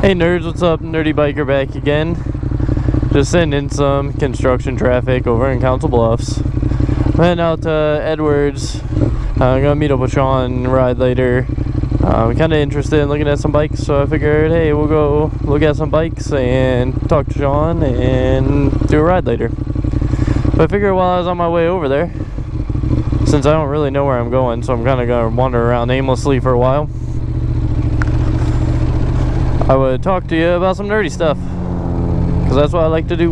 Hey nerds, what's up? Nerdy Biker back again. Just sitting in some construction traffic over in Council Bluffs. I'm heading out to Edwards. I'm gonna meet up with Sean and ride later. I'm kind of interested in looking at some bikes, so I figured, hey, we'll go look at some bikes and talk to Sean and do a ride later. But I figured while I was on my way over there, since I don't really know where I'm going, so I'm kind of gonna wander around aimlessly for a while, I would talk to you about some nerdy stuff, because that's what I like to do.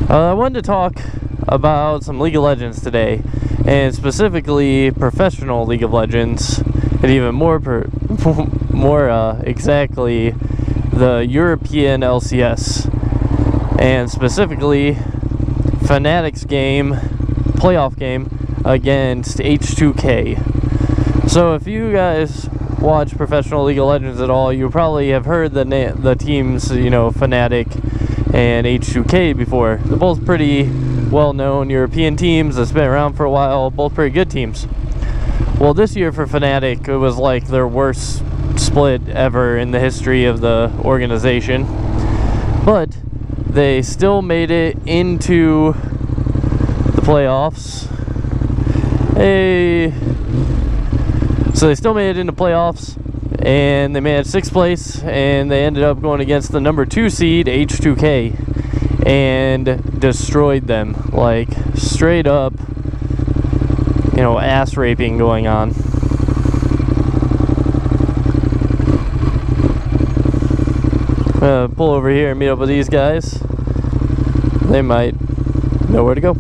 I wanted to talk about some League of Legends today, and specifically professional League of Legends, and even more exactly the European LCS, and specifically Fnatics game, playoff game against H2K. So if you guys watch professional League of Legends at all, you probably have heard the teams, you know, Fnatic and H2K before. They're both pretty well-known European teams that's been around for a while, both pretty good teams. Well, this year for Fnatic, it was like their worst split ever in the history of the organization, but they still made it into the playoffs. So they still made it into playoffs, and they made 6th place, and they ended up going against the number 2 seed, H2K, and destroyed them. Like, straight up, you know, ass raping going on. I'm gonna pull over here and meet up with these guys. They might know where to go.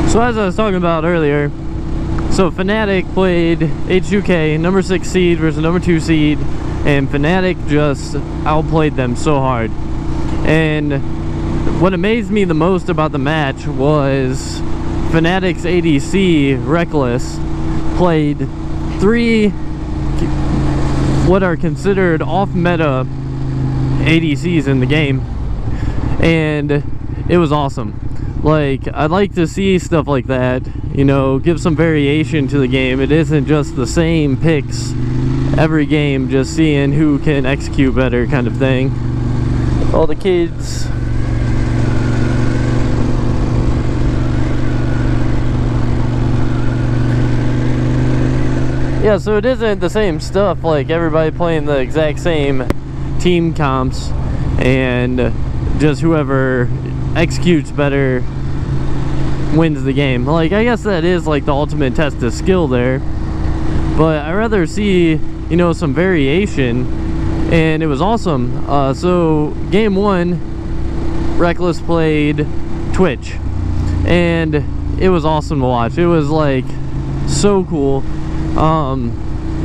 So as I was talking about earlier, so Fnatic played H2K, number 6 seed versus number 2 seed, and Fnatic just outplayed them so hard. And what amazed me the most about the match was Fnatic's ADC, Reckless, played 3 what are considered off-meta ADCs in the game, and it was awesome. Like, I'd like to see stuff like that, you know, give some variation to the game. It isn't just the same picks every game, just seeing who can execute better kind of thing. All the kids. Yeah, so it isn't the same stuff, like everybody playing the exact same team comps and just whoever executes better wins the game. Like, I guess that is like the ultimate test of skill there, but I'd rather see, you know, some variation, and it was awesome. So game 1, Reckless played Twitch, and it was awesome to watch. It was like so cool.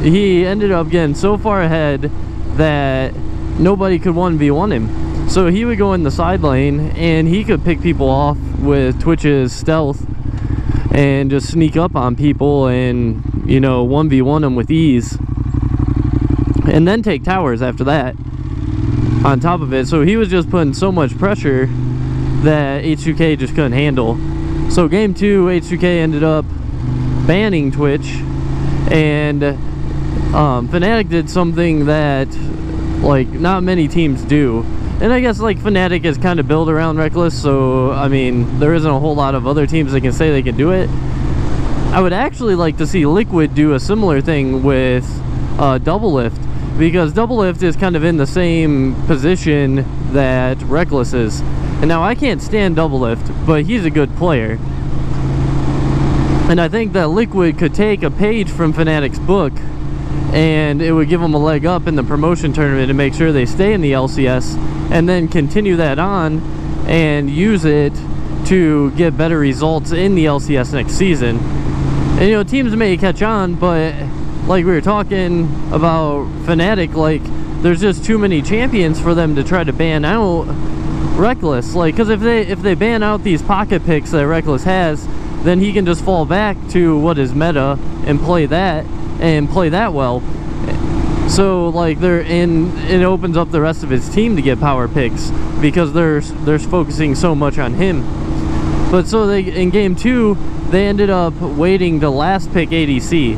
He ended up getting so far ahead that nobody could 1v1 him. So he would go in the side lane and he could pick people off with Twitch's stealth and just sneak up on people and, you know, 1v1 them with ease, and then take towers after that on top of it. So he was just putting so much pressure that H2K just couldn't handle. So game 2, H2K ended up banning Twitch, and Fnatic did something that like not many teams do. And I guess like Fnatic is kind of built around Reckless, so I mean there isn't a whole lot of other teams that can say they can do it. I would actually like to see Liquid do a similar thing with Double Lift, because Double Lift is kind of in the same position that Reckless is. And now I can't stand Double Lift, but he's a good player. And I think that Liquid could take a page from Fnatic's book, and it would give them a leg up in the promotion tournament to make sure they stay in the LCS, and then continue that on and use it to get better results in the LCS next season. And you know, teams may catch on, but like we were talking about Fnatic, like there's just too many champions for them to try to ban out Reckless. Like, because if they ban out these pocket picks that Reckless has, then he can just fall back to what is meta and play that well. So like it opens up the rest of his team to get power picks, because they're focusing so much on him. But so they, in game 2, they ended up waiting to last pick ADC,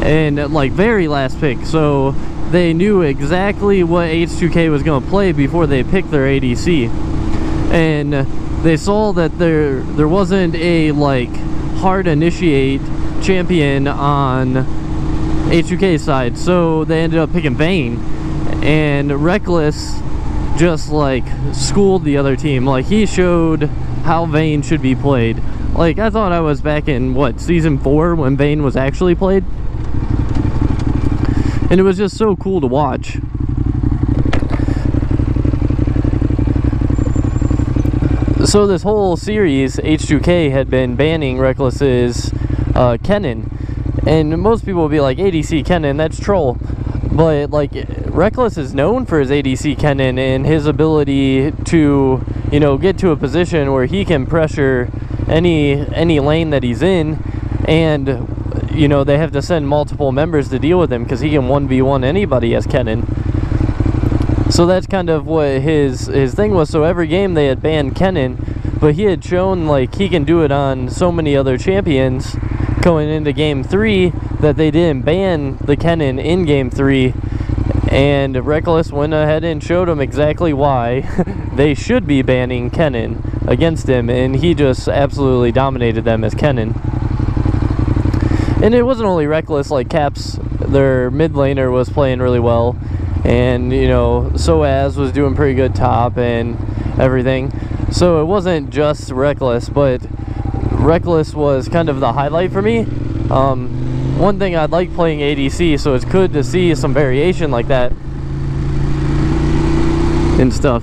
and like very last pick, so they knew exactly what H2K was going to play before they picked their ADC. And they saw that there wasn't a like hard initiate champion on H2K side, so they ended up picking Vayne, and Reckless just like schooled the other team. Like, he showed how Vayne should be played. Like, I thought I was back in what, season 4 when Vayne was actually played, and it was just so cool to watch. So this whole series, H2K had been banning Reckless's Kennen, and most people will be like, ADC Kennen, that's troll. But like, Reckless is known for his ADC Kennen and his ability to, you know, get to a position where he can pressure any lane that he's in, and you know, they have to send multiple members to deal with him because he can 1v1 anybody as Kennen. So that's kind of what his thing was. So every game they had banned Kennen, but he had shown like he can do it on so many other champions going into game 3 that they didn't ban the Kennen in game 3, and Reckless went ahead and showed him exactly why they should be banning Kennen against him, and he just absolutely dominated them as Kennen. And it wasn't only Reckless, like Caps, their mid laner, was playing really well, and you know, Soaz was doing pretty good top and everything. So it wasn't just Reckless, but Reckless was kind of the highlight for me. One thing, I'd like playing ADC, so it's good to see some variation like that and stuff.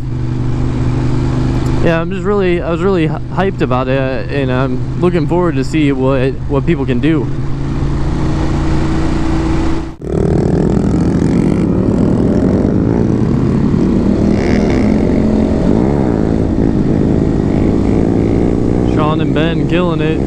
Yeah, I was really hyped about it, and I'm looking forward to see what people can do. Sean and Ben killing it.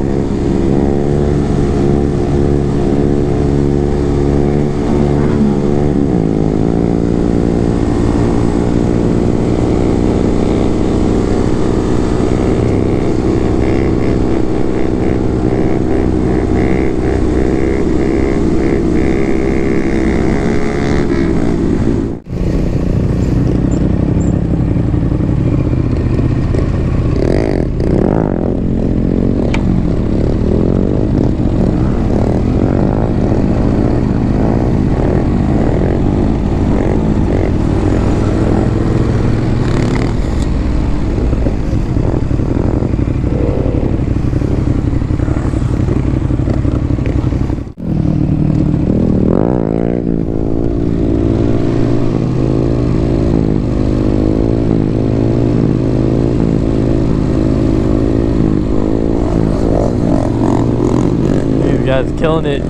Guys killing it.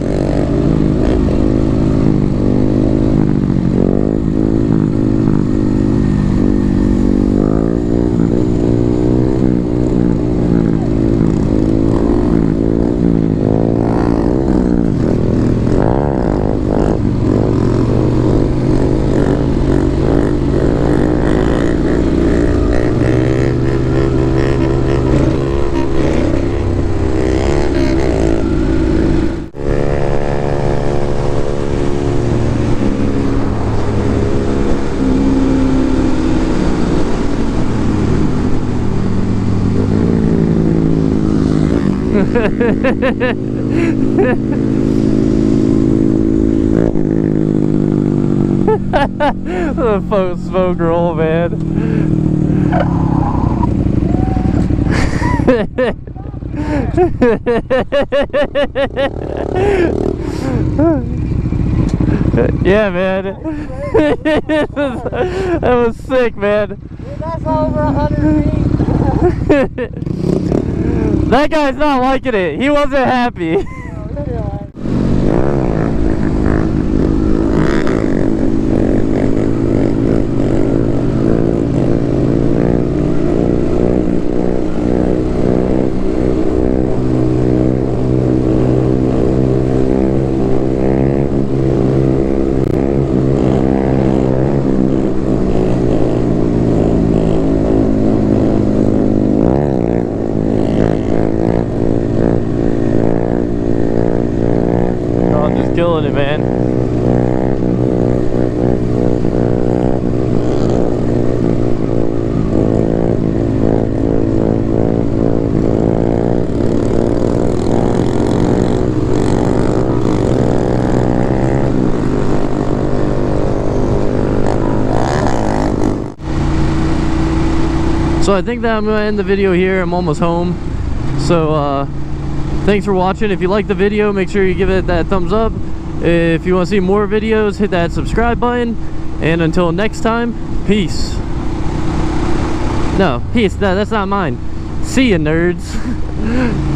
The smoke roll, man. Yeah, man. That was sick, man. Dude, that's over 100 feet. That guy's not liking it. He wasn't happy. killing it, man. So I think that I'm going to end the video here. I'm almost home. So thanks for watching. If you like the video, make sure you give it that thumbs up. If you want to see more videos, hit that subscribe button. And until next time, peace. No, peace. That's not mine. See ya, nerds.